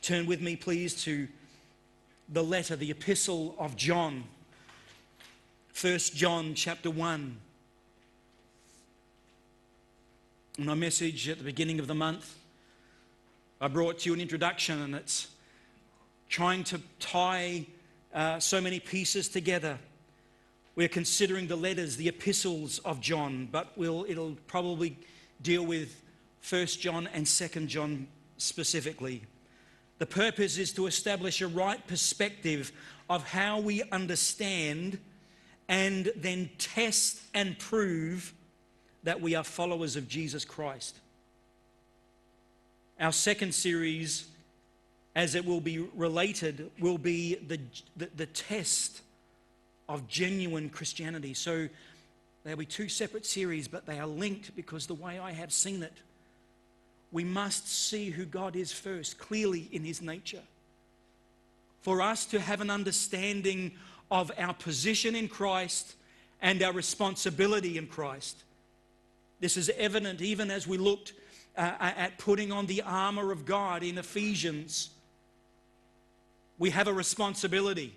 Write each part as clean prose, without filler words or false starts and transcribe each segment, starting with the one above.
Turn with me, please, to the letter, the epistle of John. 1 John chapter 1. In my message at the beginning of the month, I brought to you an introduction, and it's trying to tie so many pieces together. We're considering the letters, the epistles of John, but it'll probably deal with 1 John and 2 John specifically. The purpose is to establish a right perspective of how we understand and then test and prove that we are followers of Jesus Christ. Our second series, as it will be related, will be the test of genuine Christianity. So there'll be two separate series, but they are linked because the way I have seen it, we must see who God is first, clearly in his nature. For us to have an understanding of our position in Christ and our responsibility in Christ. This is evident even as we looked at putting on the armor of God in Ephesians. We have a responsibility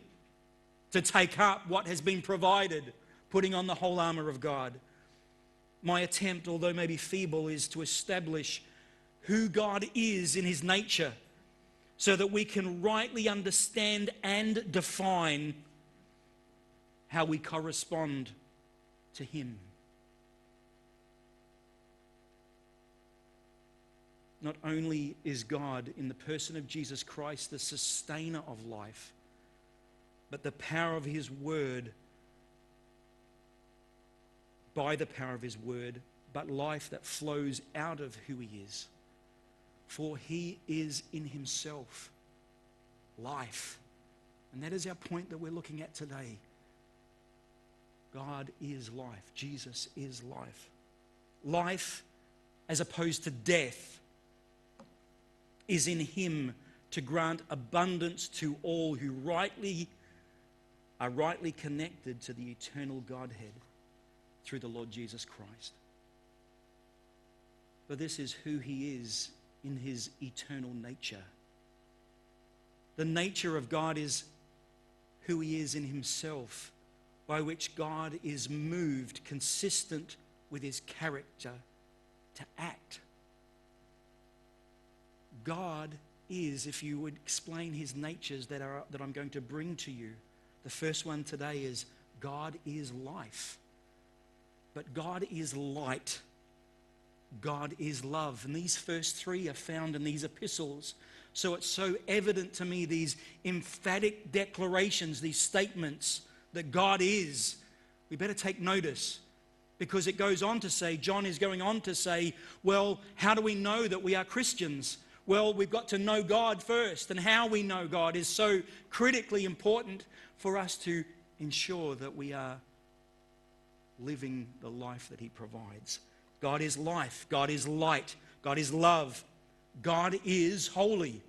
to take up what has been provided, putting on the whole armor of God. My attempt, although maybe feeble, is to establish who God is in his nature so that we can rightly understand and define how we correspond to him. Not only is God in the person of Jesus Christ the sustainer of life, but the power of his word, by the power of his word, but life that flows out of who he is. For he is in himself life. And that is our point that we're looking at today. God is life. Jesus is life. Life, as opposed to death, is in him to grant abundance to all who are rightly connected to the eternal Godhead through the Lord Jesus Christ. But this is who he is in his eternal nature. The nature of God is who he is in himself, by which God is moved, consistent with his character, to act. God is, if you would explain his natures that I'm going to bring to you, the first one today is God is life. But God is light. God is love. And these first three are found in these epistles. So it's so evident to me, these emphatic declarations, these statements that God is. We better take notice, because it goes on to say, John is going on to say, well, how do we know that we are Christians? Well, we've got to know God first, and how we know God is so critically important for us to ensure that we are living the life that he provides. God is life. God is light. God is love. God is holy.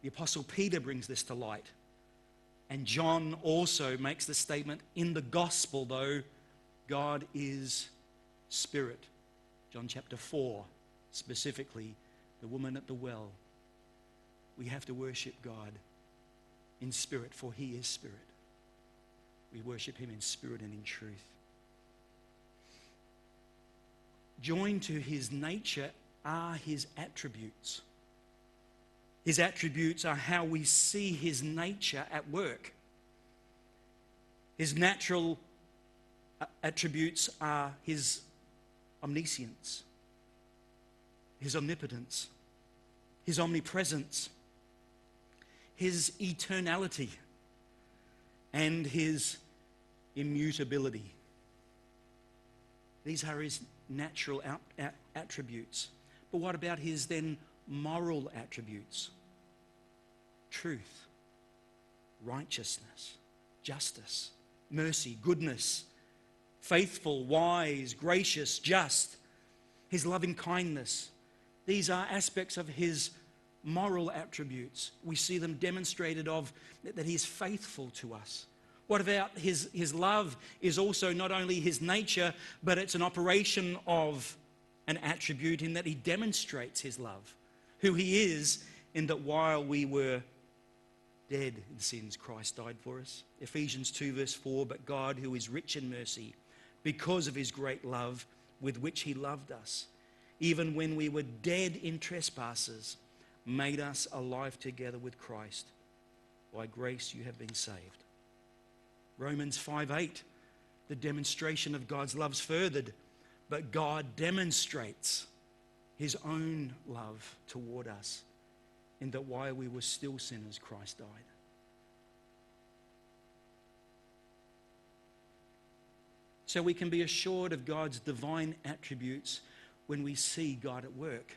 The Apostle Peter brings this to light. And John also makes the statement in the gospel, though, God is spirit. John chapter 4, specifically, the woman at the well. We have to worship God in spirit, for he is spirit. We worship him in spirit and in truth. Joined to his nature are his attributes. His attributes are how we see his nature at work. His natural attributes are his omniscience, his omnipotence, his omnipresence, his eternality, and his immutability. These are his natural attributes. But what about his then moral attributes? Truth, righteousness, justice, mercy, goodness, faithful, wise, gracious, just, his loving kindness. These are aspects of his moral attributes. We see them demonstrated of that he is faithful to us. What about his love is also not only his nature, but it's an operation of an attribute in that he demonstrates his love. Who he is in that while we were dead in sins, Christ died for us. Ephesians 2 verse 4, but God, who is rich in mercy, because of his great love with which he loved us, even when we were dead in trespasses, made us alive together with Christ. By grace you have been saved. Romans 5:8, the demonstration of God's love's furthered, but God demonstrates his own love toward us in that while we were still sinners, Christ died. So we can be assured of God's divine attributes when we see God at work.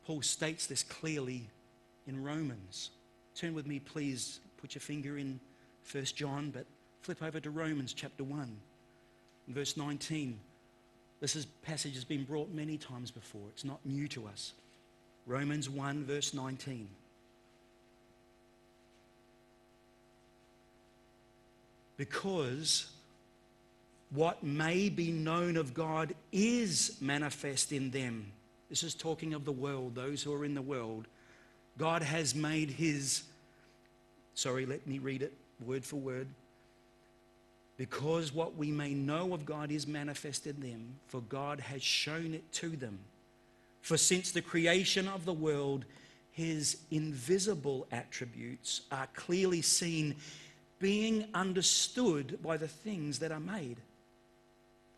Paul states this clearly in Romans. Turn with me, please. Put your finger in 1 John, but flip over to Romans chapter 1, verse 19. This passage has been brought many times before. It's not new to us. Romans 1, verse 19. Because what may be known of God is manifest in them. This is talking of the world, those who are in the world. God has made his, let me read it word for word. Because what we may know of God is manifest in them, for God has shown it to them. For since the creation of the world, his invisible attributes are clearly seen, being understood by the things that are made,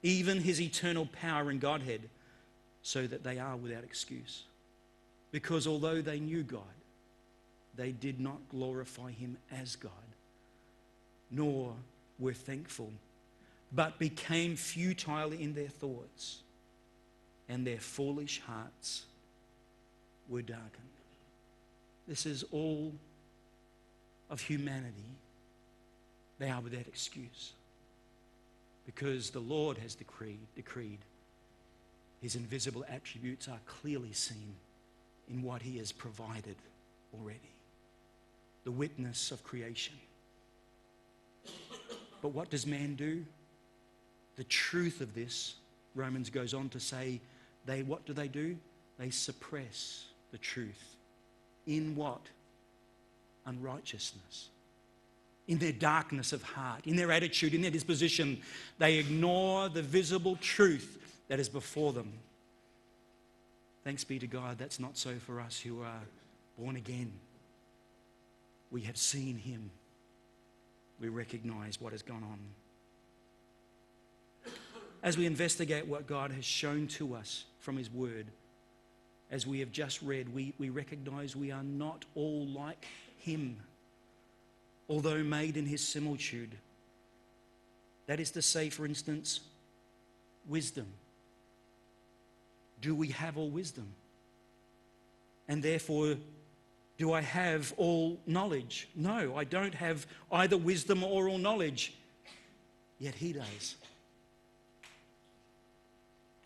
even his eternal power and Godhead, so that they are without excuse. Because although they knew God, they did not glorify him as God, nor were thankful, but became futile in their thoughts, and their foolish hearts were darkened. This is all of humanity. They are without excuse, because the Lord has decreed his invisible attributes are clearly seen in what he has provided already, the witness of creation. But what does man do? The truth of this, Romans goes on to say, what do? They suppress the truth. In what? Unrighteousness. In their darkness of heart, in their attitude, in their disposition, they ignore the visible truth that is before them. Thanks be to God, that's not so for us who are born again. We have seen him. We recognize what has gone on. As we investigate what God has shown to us from his word, as we have just read, we recognize we are not all like him, although made in his similitude. That is to say, for instance, wisdom. Do we have all wisdom? And therefore, do I have all knowledge? No, I don't have either wisdom or all knowledge. Yet he does.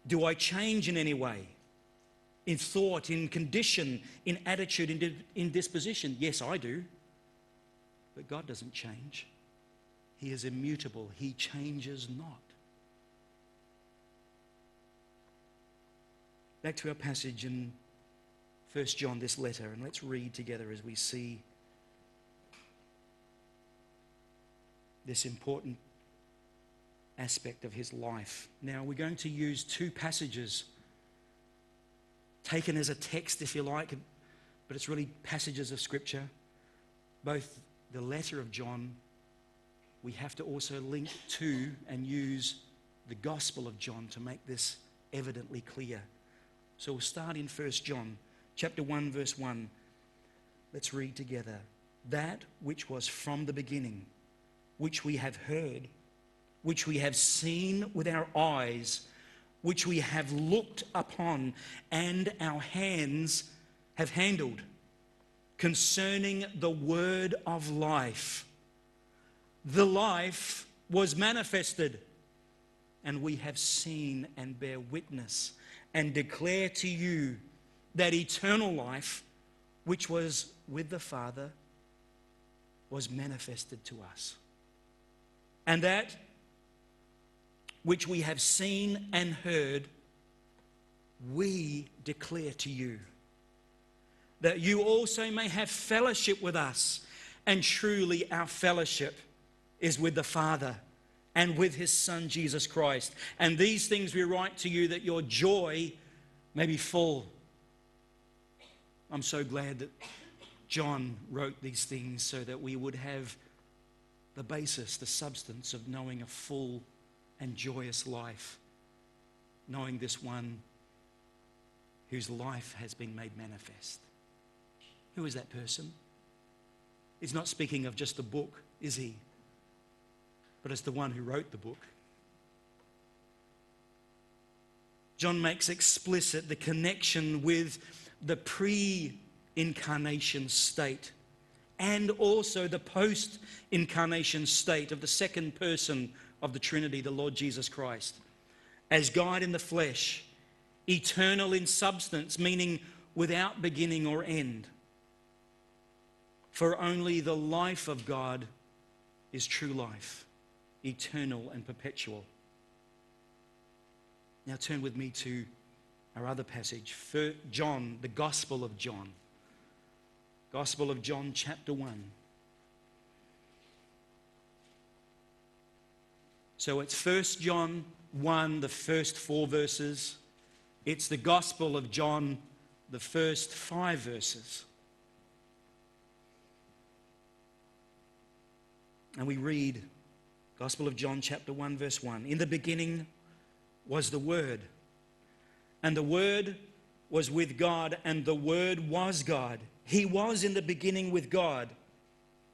Do I change in any way? In thought, in condition, in attitude, in disposition? Yes, I do. But God doesn't change. He is immutable. He changes not. Back to our passage in 1 John, this letter, and let's read together as we see this important aspect of his life. Now, we're going to use two passages taken as a text, if you like, but it's really passages of Scripture. Both the letter of John, we have to also link to and use the Gospel of John to make this evidently clear. So we'll start in 1 John. Chapter 1, verse 1. Let's read together. That which was from the beginning, which we have heard, which we have seen with our eyes, which we have looked upon, and our hands have handled, concerning the word of life. The life was manifested, and we have seen and bear witness and declare to you that eternal life, which was with the Father, was manifested to us. And that which we have seen and heard, we declare to you, that you also may have fellowship with us. And truly our fellowship is with the Father and with his Son, Jesus Christ. And these things we write to you, that your joy may be full. I'm so glad that John wrote these things so that we would have the basis, the substance of knowing a full and joyous life, knowing this one whose life has been made manifest. Who is that person? He's not speaking of just the book, is he? But it's the one who wrote the book. John makes explicit the connection with the pre-incarnation state and also the post-incarnation state of the second person of the Trinity, the Lord Jesus Christ. As God in the flesh, eternal in substance, meaning without beginning or end. For only the life of God is true life, eternal and perpetual. Now turn with me to our other passage, John, the Gospel of John. Gospel of John, chapter 1. So it's 1 John 1, the first 4 verses. It's the Gospel of John, the first 5 verses. And we read, Gospel of John, chapter 1, verse 1. In the beginning was the Word, and the Word was with God, and the Word was God. He was in the beginning with God.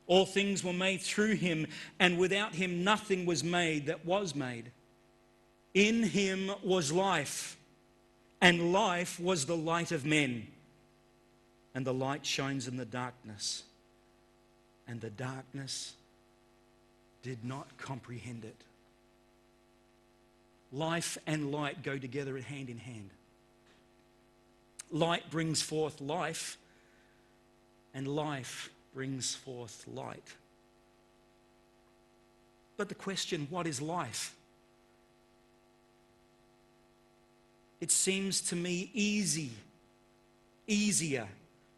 All things were made through him, and without him nothing was made that was made. In him was life, and life was the light of men. And the light shines in the darkness, and the darkness did not comprehend it. Life and light go together hand in hand. Light brings forth life, and life brings forth light. But the question, what is life? It seems to me easier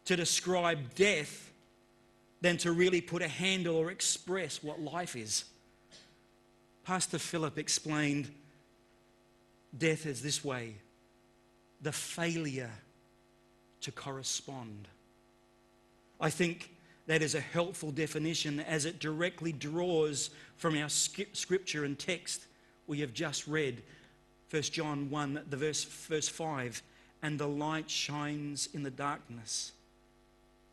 to describe death than to really put a handle or express what life is. Pastor Philip explained death as this way: the failure to correspond. I think that is a helpful definition, as it directly draws from our scripture and text we have just read, 1 John 1, the verse 5, and the light shines in the darkness,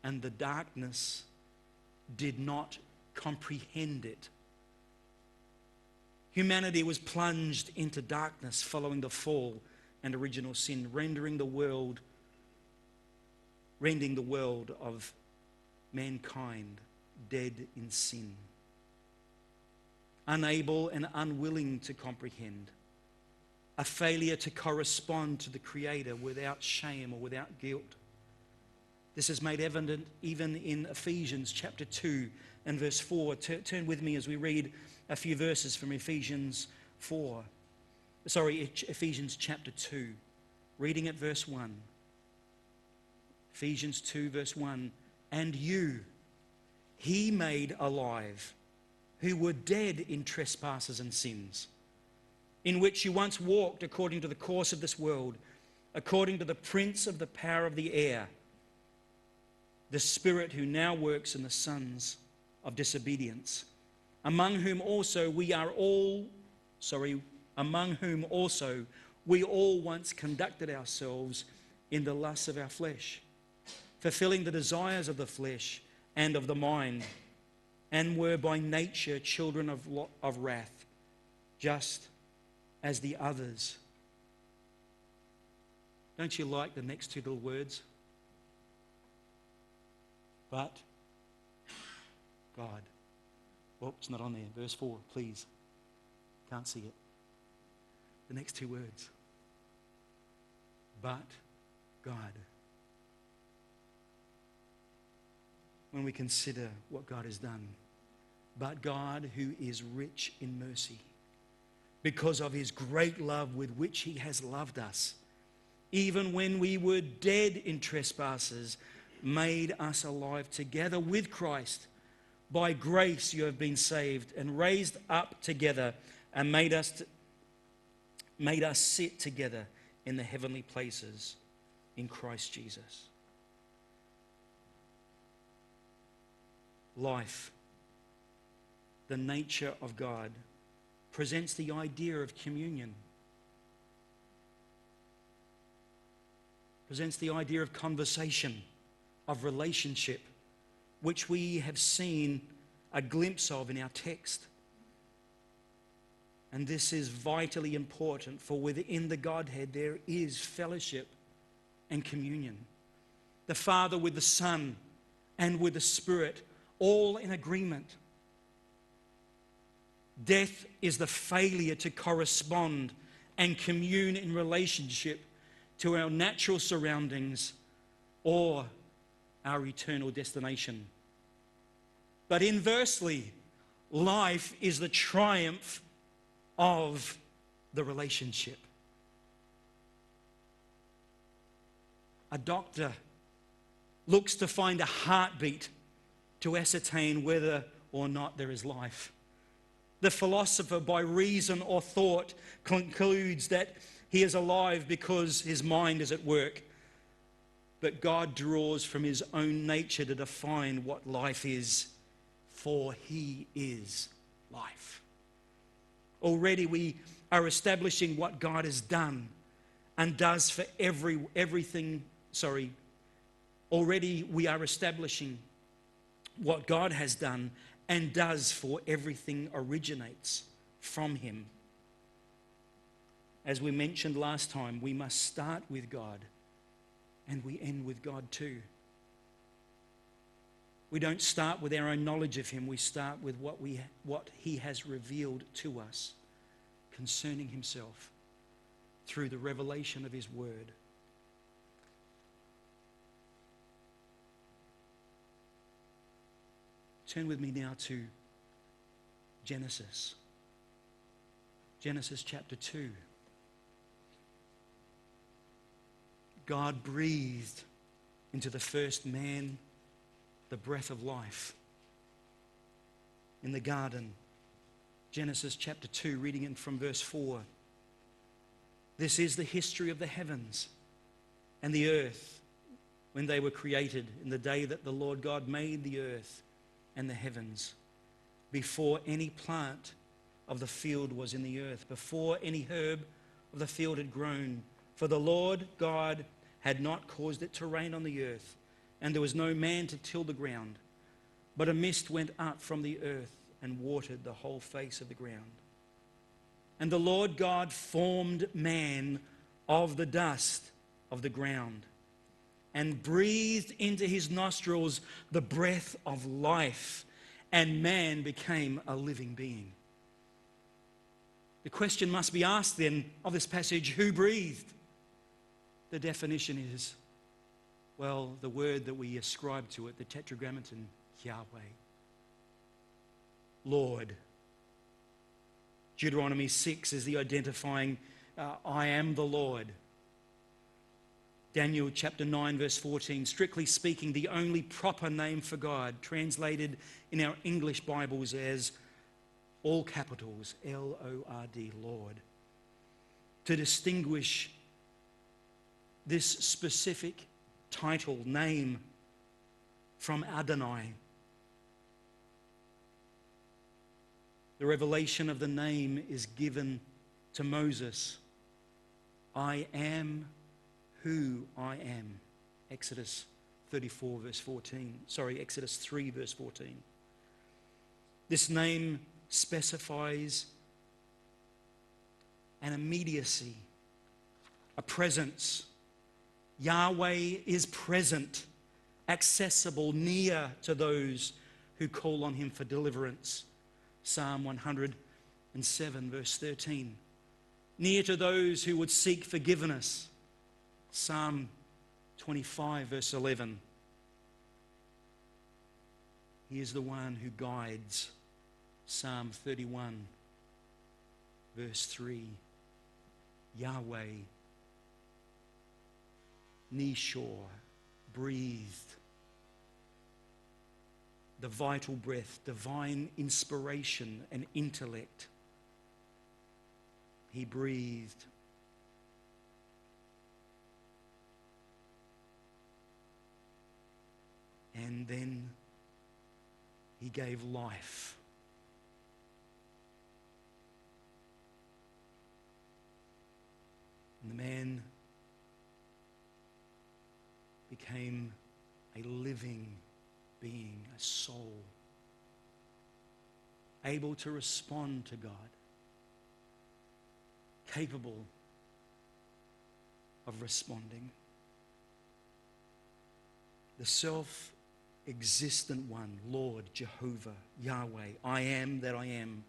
and the darkness did not comprehend it. Humanity was plunged into darkness following the fall and original sin, rending the world of mankind dead in sin, unable and unwilling to comprehend, a failure to correspond to the Creator without shame or without guilt. This is made evident even in Ephesians chapter 2 and verse 4. Turn with me as we read a few verses from Ephesians chapter 2, reading at verse 1. Ephesians 2 verse 1, and you he made alive, who were dead in trespasses and sins, in which you once walked according to the course of this world, according to the prince of the power of the air, the spirit who now works in the sons of disobedience, among whom also we all once conducted ourselves in the lusts of our flesh, fulfilling the desires of the flesh and of the mind, and were by nature children of wrath, just as the others. Don't you like the next two little words? But God. Oh, it's not on there. Verse 4, please. Can't see it. The next two words. But God. When we consider what God has done. But God, who is rich in mercy, because of his great love with which he has loved us, even when we were dead in trespasses, made us alive together with Christ. By grace you have been saved and raised up together and made us sit together in the heavenly places in Christ Jesus. Life, the nature of God, presents the idea of communion, presents the idea of conversation, of relationship, which we have seen a glimpse of in our text. And this is vitally important, for within the Godhead there is fellowship and communion. The Father with the Son and with the Spirit, all in agreement. Death is the failure to correspond and commune in relationship to our natural surroundings or our eternal destination. But inversely, life is the triumph of the relationship. A doctor looks to find a heartbeat to ascertain whether or not there is life. The philosopher, by reason or thought, concludes that he is alive because his mind is at work. But God draws from his own nature to define what life is, for he is life. Already we are establishing what God has done and does for everything. Already we are establishing what God has done and does, for everything originates from him. As we mentioned last time, we must start with God and we end with God too. We don't start with our own knowledge of him. We start with what he has revealed to us concerning himself through the revelation of his word. Turn with me now to Genesis. Genesis chapter 2. God breathed into the first man the breath of life in the garden. Genesis chapter 2, reading it from verse 4. This is the history of the heavens and the earth when they were created, in the day that the Lord God made the earth and the heavens, before any plant of the field was in the earth, before any herb of the field had grown. For the Lord God had not caused it to rain on the earth, and there was no man to till the ground. But a mist went up from the earth and watered the whole face of the ground. And the Lord God formed man of the dust of the ground and breathed into his nostrils the breath of life, and man became a living being. The question must be asked then of this passage, who breathed? The definition is, well, the word that we ascribe to it, the tetragrammaton, Yahweh, Lord. Deuteronomy 6 is the identifying, I am the Lord. Daniel chapter 9 verse 14, strictly speaking, the only proper name for God, translated in our English Bibles as all capitals, L-O-R-D, Lord. To distinguish this specific title, name, from Adonai. The revelation of the name is given to Moses. I am who I am. Exodus 34 verse 14. Exodus 3 verse 14. This name specifies an immediacy, a presence. Yahweh is present, accessible, near to those who call on him for deliverance. Psalm 107 verse 13. Near to those who would seek forgiveness. Psalm 25 verse 11. He is the one who guides. Psalm 31 verse 3. Yahweh Nishor, breathed. The vital breath, divine inspiration and intellect. He breathed. And then he gave life. And the man became a living being, a soul, able to respond to God, capable of responding. The self-existent one, Lord, Jehovah, Yahweh, I am that I am,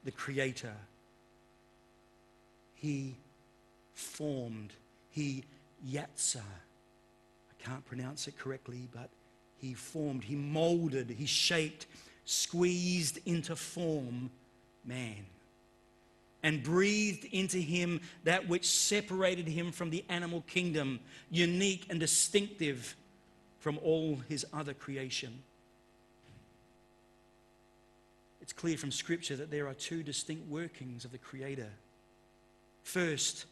the Creator. He formed, he Yatsa. I can't pronounce it correctly, but he formed, he molded, he shaped, squeezed into form man, and breathed into him that which separated him from the animal kingdom, unique and distinctive from all his other creation. It's clear from Scripture that there are two distinct workings of the Creator. First,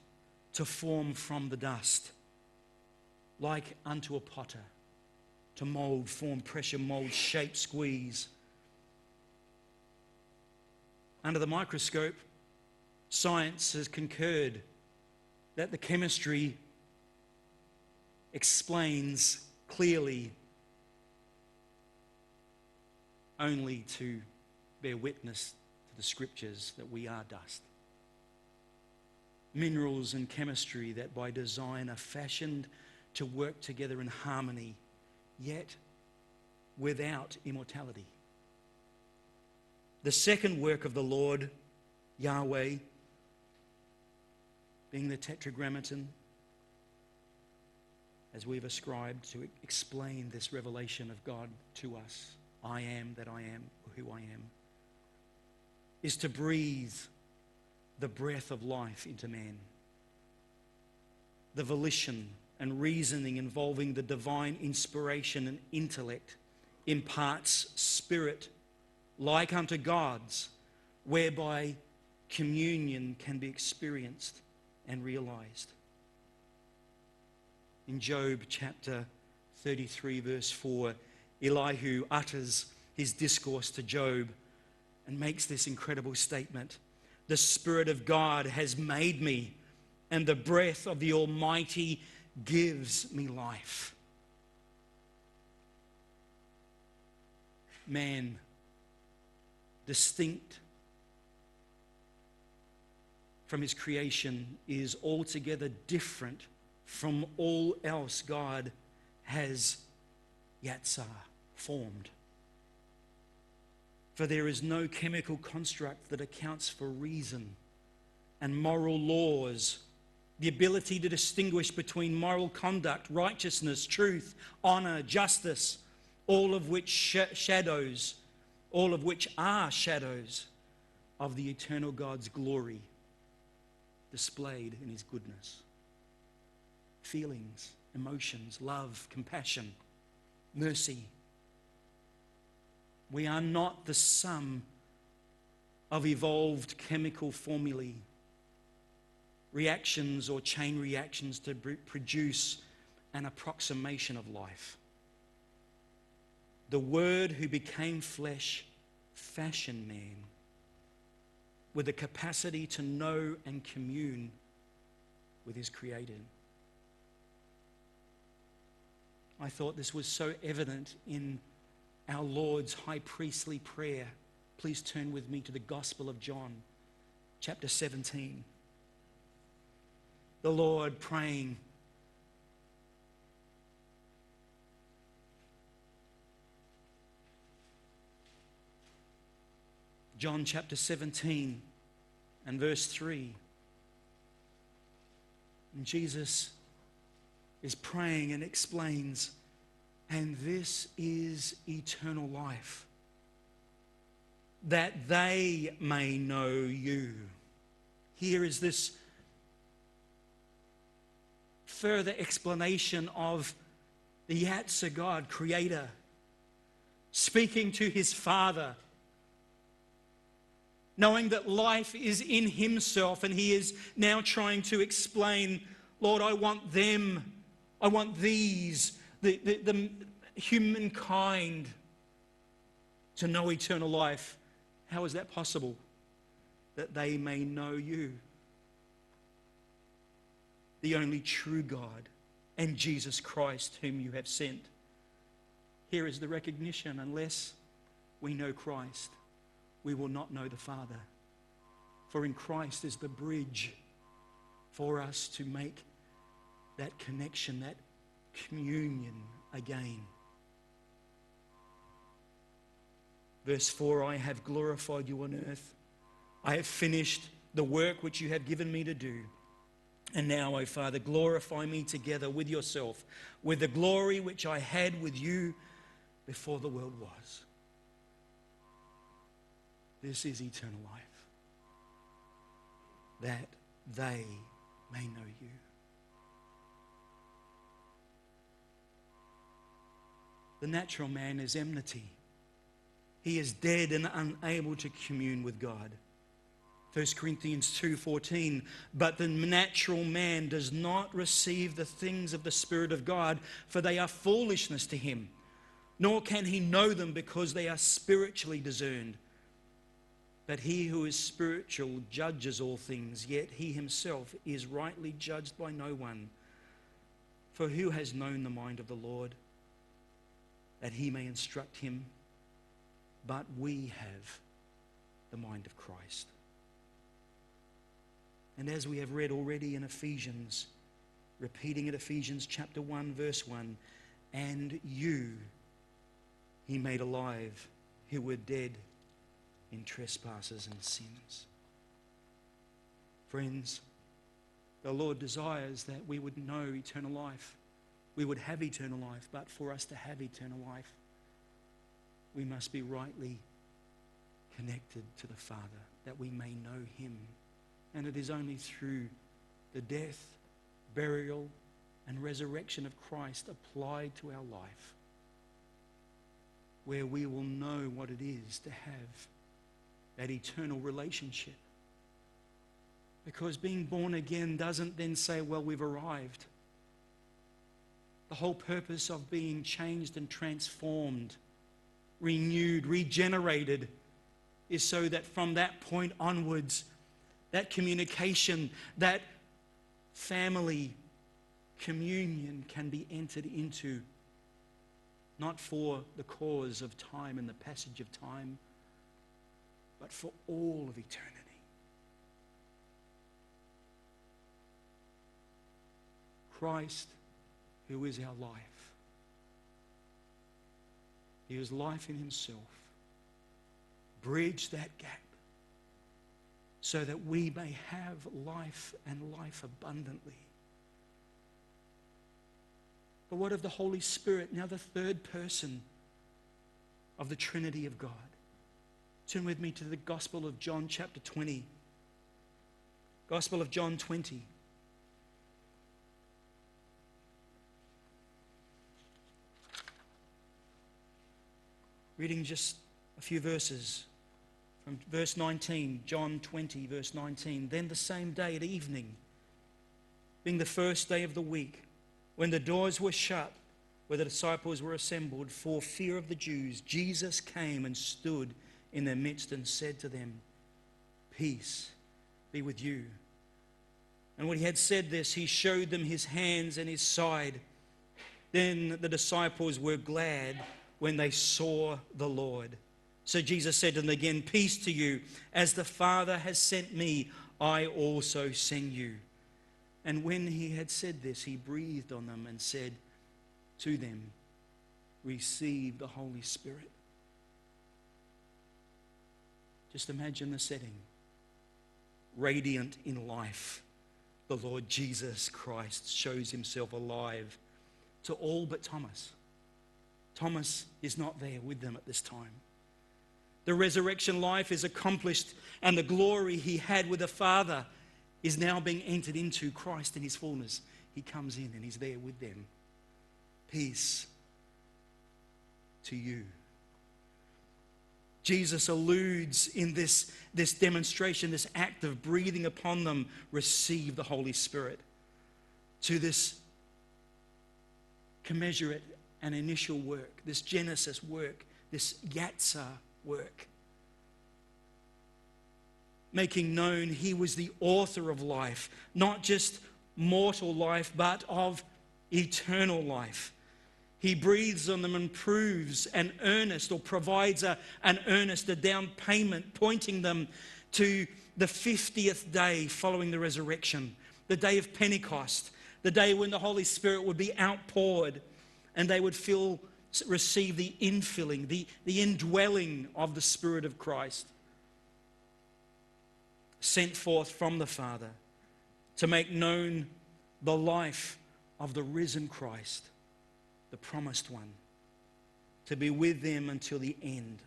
to form from the dust, like unto a potter, to mold, form, pressure, mold, shape, squeeze. Under the microscope, science has concurred that the chemistry explains clearly only to bear witness to the Scriptures that we are dust. Minerals and chemistry that by design are fashioned to work together in harmony, yet without immortality. The second work of the Lord, Yahweh, being the Tetragrammaton, as we've ascribed to explain this revelation of God to us, I am that I am, or who I am, is to breathe the breath of life into man. The volition and reasoning involving the divine inspiration and intellect imparts spirit like unto God's, whereby communion can be experienced and realized. In Job chapter 33 verse 4, Elihu utters his discourse to Job and makes this incredible statement: the Spirit of God has made me, and the breath of the Almighty gives me life. Man, distinct from his creation, is altogether different from all else God has Yatsar formed. For there is no chemical construct that accounts for reason and moral laws, the ability to distinguish between moral conduct, righteousness, truth, honor, justice, all of which are shadows of the eternal God's glory displayed in his goodness. Feelings, emotions, love, compassion, mercy. We are not the sum of evolved chemical formulae, reactions or chain reactions to produce an approximation of life. The Word who became flesh fashioned man with the capacity to know and commune with his Creator. I thought this was so evident in our Lord's high priestly prayer. Please turn with me to the Gospel of John, chapter 17. The Lord praying, John chapter 17 and verse 3. And Jesus is praying and explains, and this is eternal life, that they may know you. Here is this further explanation of the Yatzer God, Creator, speaking to his Father, knowing that life is in himself, and he is now trying to explain, Lord, I want them, I want these, the humankind to know eternal life. How is that possible? That they may know you, the only true God, and Jesus Christ whom you have sent. Here is the recognition: unless we know Christ, we will not know the Father. For in Christ is the bridge for us to make that connection, that communion again. Verse 4, I have glorified you on earth. I have finished the work which you have given me to do. And now, O Father, glorify me together with yourself, with the glory which I had with you before the world was. This is eternal life, that they may know you. The natural man is enmity. He is dead and unable to commune with God. 1 Corinthians 2:14, but the natural man does not receive the things of the Spirit of God, for they are foolishness to him, nor can he know them because they are spiritually discerned. But he who is spiritual judges all things, yet he himself is rightly judged by no one. For who has known the mind of the Lord, that he may instruct him? But we have the mind of Christ. And as we have read already in Ephesians, repeating at Ephesians chapter 1, verse 1, and you he made alive who were dead in trespasses and sins. Friends, the Lord desires that we would know eternal life. We would have eternal life, but for us to have eternal life, we must be rightly connected to the Father, that we may know him. And it is only through the death, burial, and resurrection of Christ applied to our life where we will know what it is to have that eternal relationship. Because being born again doesn't then say, well, we've arrived. The whole purpose of being changed and transformed, renewed, regenerated, is so that from that point onwards, that communication, that family communion can be entered into, not for the cause of time and the passage of time, but for all of eternity. Christ, who is our life, he is life in himself, bridge that gap so that we may have life and life abundantly. But what of the Holy Spirit, now the third person of the Trinity of God? Turn with me to the Gospel of John chapter 20. Gospel of John 20. Reading just a few verses from verse 19, John 20, verse 19. Then the same day at evening, being the first day of the week, when the doors were shut, where the disciples were assembled for fear of the Jews, Jesus came and stood in their midst and said to them, peace be with you. And when he had said this, he showed them his hands and his side. Then the disciples were glad when they saw the Lord. So Jesus said to them again, peace to you. As the Father has sent me, I also send you. And when he had said this, he breathed on them and said to them, receive the Holy Spirit. Just imagine the setting. Radiant in life, the Lord Jesus Christ shows himself alive to all but Thomas. Thomas is not there with them at this time. The resurrection life is accomplished, and the glory he had with the Father is now being entered into Christ in his fullness. he comes in and he's there with them. Peace to you. Jesus alludes in this demonstration, this act of breathing upon them, receive the Holy Spirit, to this commensurate and initial work, this Genesis work, this Yatsa work. Making known he was the author of life, not just mortal life, but of eternal life. He breathes on them and proves an earnest, or provides a down payment, pointing them to the 50th day following the resurrection, the day of Pentecost, the day when the Holy Spirit would be outpoured and they would receive the infilling, the indwelling of the Spirit of Christ, sent forth from the Father to make known the life of the risen Christ, the promised one, to be with them until the end.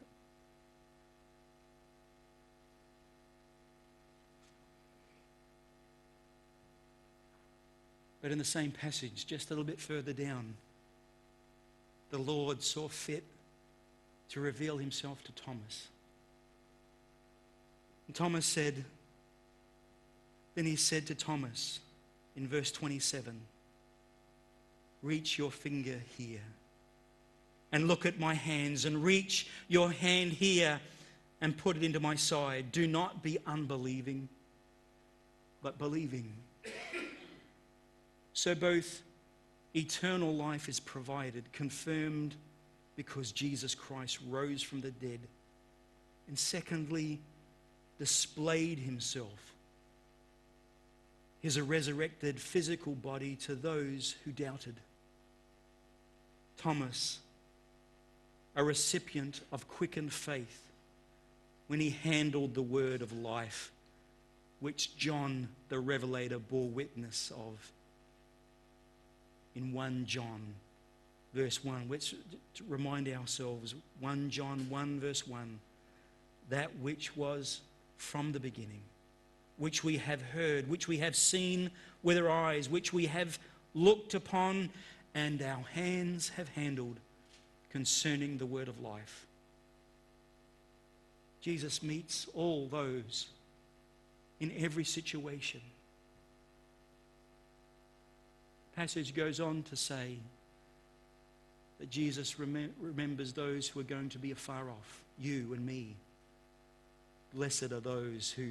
But in the same passage, just a little bit further down, the Lord saw fit to reveal himself to Thomas. And Thomas said, then he said to Thomas in verse 27, reach your finger here and look at my hands, and reach your hand here and put it into my side. Do not be unbelieving, but believing. So both eternal life is provided, confirmed because Jesus Christ rose from the dead, and secondly, displayed himself, his resurrected physical body, to those who doubted. Thomas, a recipient of quickened faith, when he handled the word of life, which John the Revelator bore witness of in 1 John verse 1. Let's remind ourselves, 1 John 1 verse 1, that which was from the beginning, which we have heard, which we have seen with our eyes, which we have looked upon and our hands have handled, concerning the word of life. Jesus meets all those in every situation. The passage goes on to say that Jesus remembers those who are going to be afar off, you and me. Blessed are those who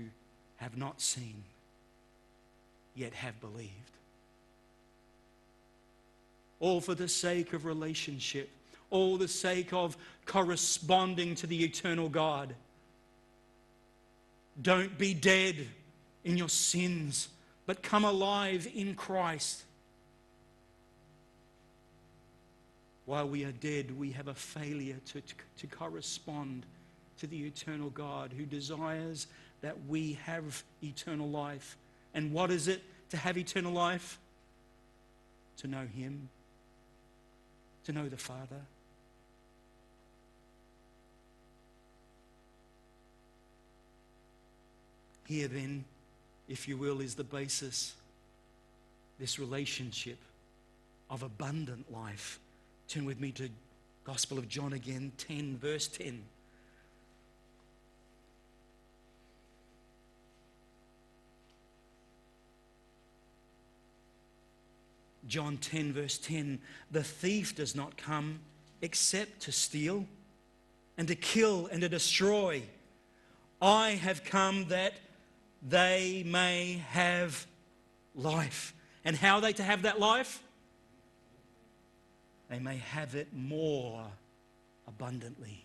have not seen, yet have believed. All for the sake of relationship, all the sake of corresponding to the eternal God. Don't be dead in your sins, but come alive in Christ. While we are dead, we have a failure to correspond to the eternal God who desires that we have eternal life. And what is it to have eternal life? To know him, to know the Father. Here then, if you will, is the basis, this relationship of abundant life. Turn with me to Gospel of John again, 10, verse 10. John 10, verse 10, the thief does not come except to steal and to kill and to destroy. I have come that they may have life. And how are they to have that life? They may have it more abundantly.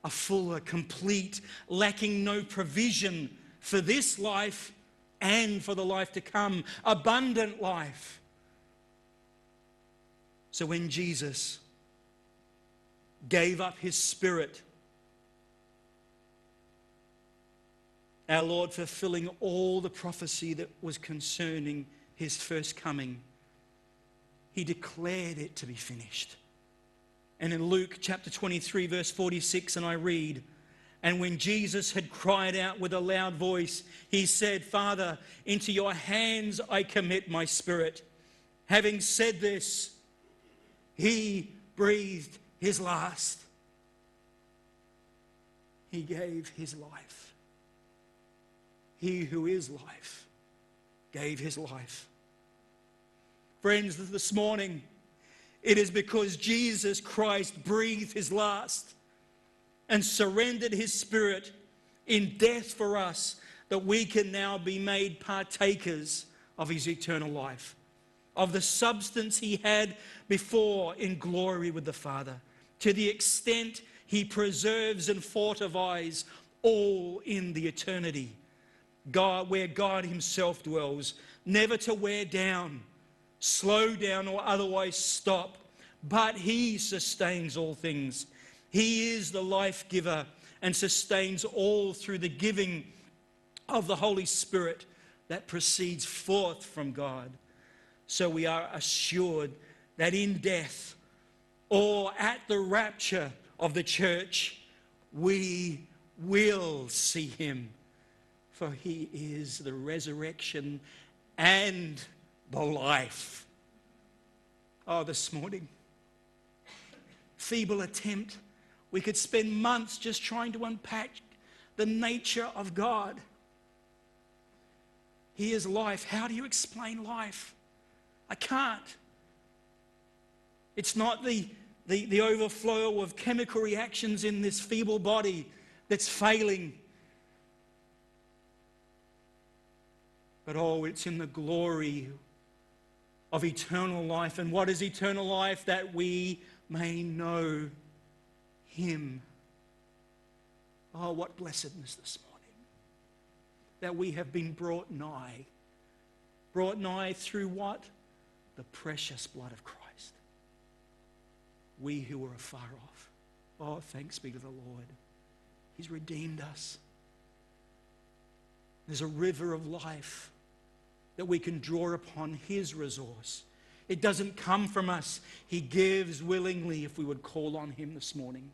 A fuller, complete, lacking no provision for this life and for the life to come. Abundant life. So when Jesus gave up his spirit, our Lord fulfilling all the prophecy that was concerning his first coming, he declared it to be finished. And in Luke chapter 23 verse 46, and I read, And when Jesus had cried out with a loud voice, he said, Father, into your hands I commit my spirit. Having said this, he breathed his last. He gave his life. He who is life gave his life. Friends, this morning, it is because Jesus Christ breathed his last and surrendered his spirit in death for us that we can now be made partakers of his eternal life, of the substance he had before in glory with the Father, to the extent he preserves and fortifies all in the eternity, God, where God himself dwells, never to wear down, slow down, or otherwise stop, but he sustains all things. He is the life giver and sustains all through the giving of the Holy Spirit that proceeds forth from God. So we are assured that in death or at the rapture of the church, we will see him, for he is the resurrection and the life. Oh, this morning, feeble attempt. We could spend months just trying to unpack the nature of God. He is life. How do you explain life? I can't. It's not the overflow of chemical reactions in this feeble body that's failing. But oh, it's in the glory of eternal life. And what is eternal life? That we may know him. Oh, what blessedness this morning. That we have been brought nigh. Brought nigh through what? The precious blood of Christ. We who were afar off. Oh, thanks be to the Lord. He's redeemed us. There's a river of life that we can draw upon his resource. It doesn't come from us. He gives willingly if we would call on him this morning.